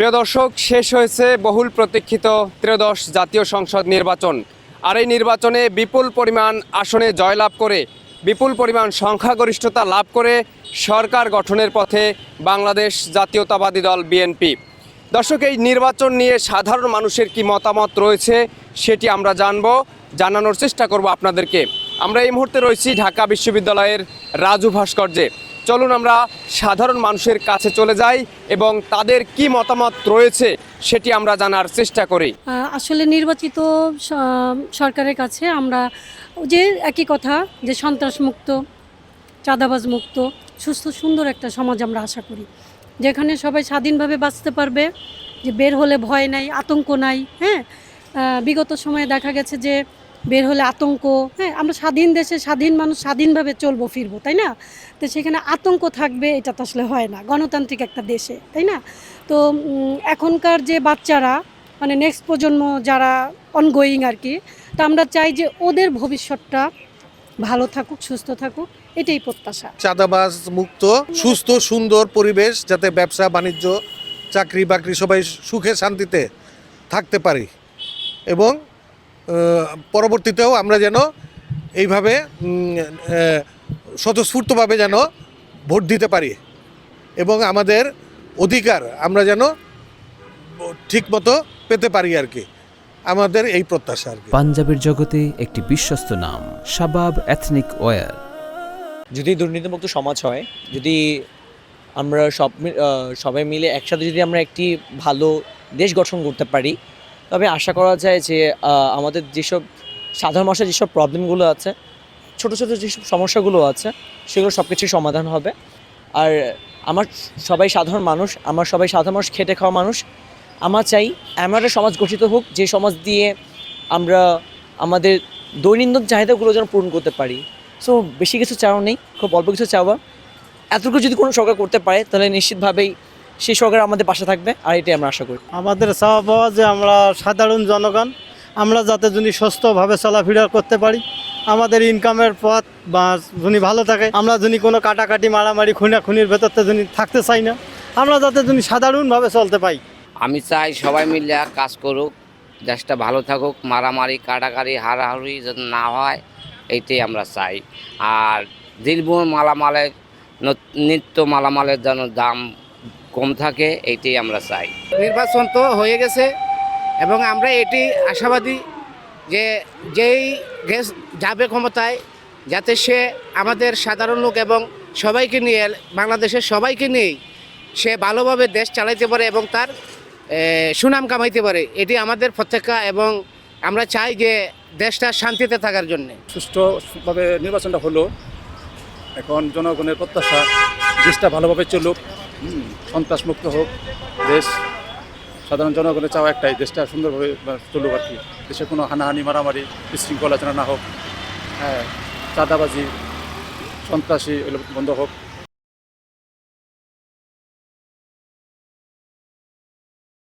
প্রিয় দর্শক, শেষ হয়েছে বহুল প্রতীক্ষিত ত্রয়োদশ জাতীয় সংসদ নির্বাচন। আর এই নির্বাচনে বিপুল পরিমাণ আসনে জয়লাভ করে, বিপুল পরিমাণ সংখ্যাগরিষ্ঠতা লাভ করে সরকার গঠনের পথে বাংলাদেশ জাতীয়তাবাদী দল বিএনপি। দর্শক, এই নির্বাচন নিয়ে সাধারণ মানুষের কি মতামত রয়েছে সেটি আমরা জানানোর চেষ্টা করব আপনাদেরকে। আমরা এই মুহূর্তে রয়েছি ঢাকা বিশ্ববিদ্যালয়ের রাজু ভাস্কর্যে। চলুন আমরা সাধারণ মানুষের কাছে চলে যাই এবং তাদের কি মতামত রয়েছে সেটি আমরা জানার চেষ্টা করি। আসলে নির্বাচিত সরকারের কাছে আমরা যে একই কথা, যে সন্ত্রাস মুক্ত, চাঁদাবাজ মুক্ত, সুস্থ সুন্দর একটা সমাজ আমরা আশা করি, যেখানে সবাই স্বাধীনভাবে বাঁচতে পারবে, যে বের হলে ভয় নাই, আতঙ্ক নাই। হ্যাঁ, বিগত সময়ে দেখা গেছে যে বের হলে আতঙ্ক। হ্যাঁ, আমরা স্বাধীন দেশে স্বাধীন মানুষ স্বাধীনভাবে চলবো ফিরবো, তাই না? তো সেখানে আতঙ্ক থাকবে, এটা তো আসলে হয় না গণতান্ত্রিক একটা দেশে, তাই না? তো এখনকার যে বাচ্চারা, মানে নেক্সট প্রজন্ম যারা অনগোয়িং আর কি, তো আমরা চাই যে ওদের ভবিষ্যৎটা ভালো থাকুক, সুস্থ থাকুক, এটাই প্রত্যাশা। চাঁদাবাজ মুক্ত সুস্থ সুন্দর পরিবেশ, যাতে ব্যবসা বাণিজ্য চাকরি বাকরি সবাই সুখে শান্তিতে থাকতে পারি, এবং পরবর্তীতেও আমরা যেন এইভাবে স্বতঃস্ফূর্তভাবে যেন ভোট দিতে পারি এবং আমাদের অধিকার আমরা যেন ঠিকমতো পেতে পারি আর কি, আমাদের এই প্রত্যাশা আর কি। পাঞ্জাবের জগতে একটি বিশ্বস্ত নাম শাবাব এথনিক ওয়্যার। যদি দুর্নীতিমুক্ত সমাজ হয়, যদি আমরা সবাই মিলে একসাথে যদি আমরা একটি ভালো দেশ গঠন করতে পারি, তবে আশা করা যায় যে আমাদের যেসব সাধারণ মানুষের যেসব প্রবলেমগুলো আছে, ছোটো ছোটো যেসব সমস্যাগুলো আছে, সেগুলো সব কিছুই সমাধান হবে। আর আমার সবাই সাধারণ মানুষ, খেটে খাওয়া মানুষ। আমরা চাই এমন একটা সমাজ গঠিত হোক, যে সমাজ দিয়ে আমরা আমাদের দৈনন্দিন চাহিদাগুলো যেন পূরণ করতে পারি। সো বেশি কিছু চাওয়া নেই, খুব অল্প কিছু চাওয়া। এতটুকু যদি কোনো সরকার করতে পারে, তাহলে নিশ্চিতভাবেই সেই সরকার আমাদের পাশে থাকবে, আর এটাই আমরা আশা করি। আমাদের চাওয়া পাওয়া যে আমরা সাধারণ জনগণ, আমরা যাতে যদি সুস্থভাবে চলাফেরা করতে পারি, আমাদের ইনকামের পথ বা যদি ভালো থাকে, আমরা যদি কোনো কাটাকাটি মারামারি খুনাখুনির ভেতরতে যদি থাকতে চাই না, আমরা যাতে যদি সাধারণভাবে চলতে পাই। আমি চাই সবাই মিলে কাজ করুক, দেশটা ভালো থাকুক, মারামারি কাটাকাটি হারাহারি যাতে না হয়, এইটাই আমরা চাই। আর দিলবুর মালামালের নিত্য মালামালের যেন দাম কম থাকে, এইটাই আমরা চাই। নির্বাচন তো হয়ে গেছে এবং আমরা এটি আশাবাদী যে যেই যাবে ক্ষমতায়, যাতে সে আমাদের সাধারণ লোক এবং সবাইকে নিয়ে, বাংলাদেশের সবাইকে নিয়েই সে ভালোভাবে দেশ চালাইতে পারে এবং তার সুনাম কামাইতে পারে, এটি আমাদের প্রত্যাশা। এবং আমরা চাই যে দেশটা শান্তিতে থাকার জন্যে। সুষ্ঠুভাবে নির্বাচনটা হলো, এখন জনগণের প্রত্যাশা দেশটা ভালোভাবে চলুক, সন্ত্রাসমুক্ত হোক দেশ। সাধারণ জনগণের চাওয়া একটাই, দেশটা সুন্দরভাবে চলুক আর কি, দেশে কোনো হানাহানি মারামারি বিশৃঙ্খলা যেন না হোক, হ্যাঁ, চাঁদাবাজি সন্ত্রাসী এগুলো বন্ধ হোক।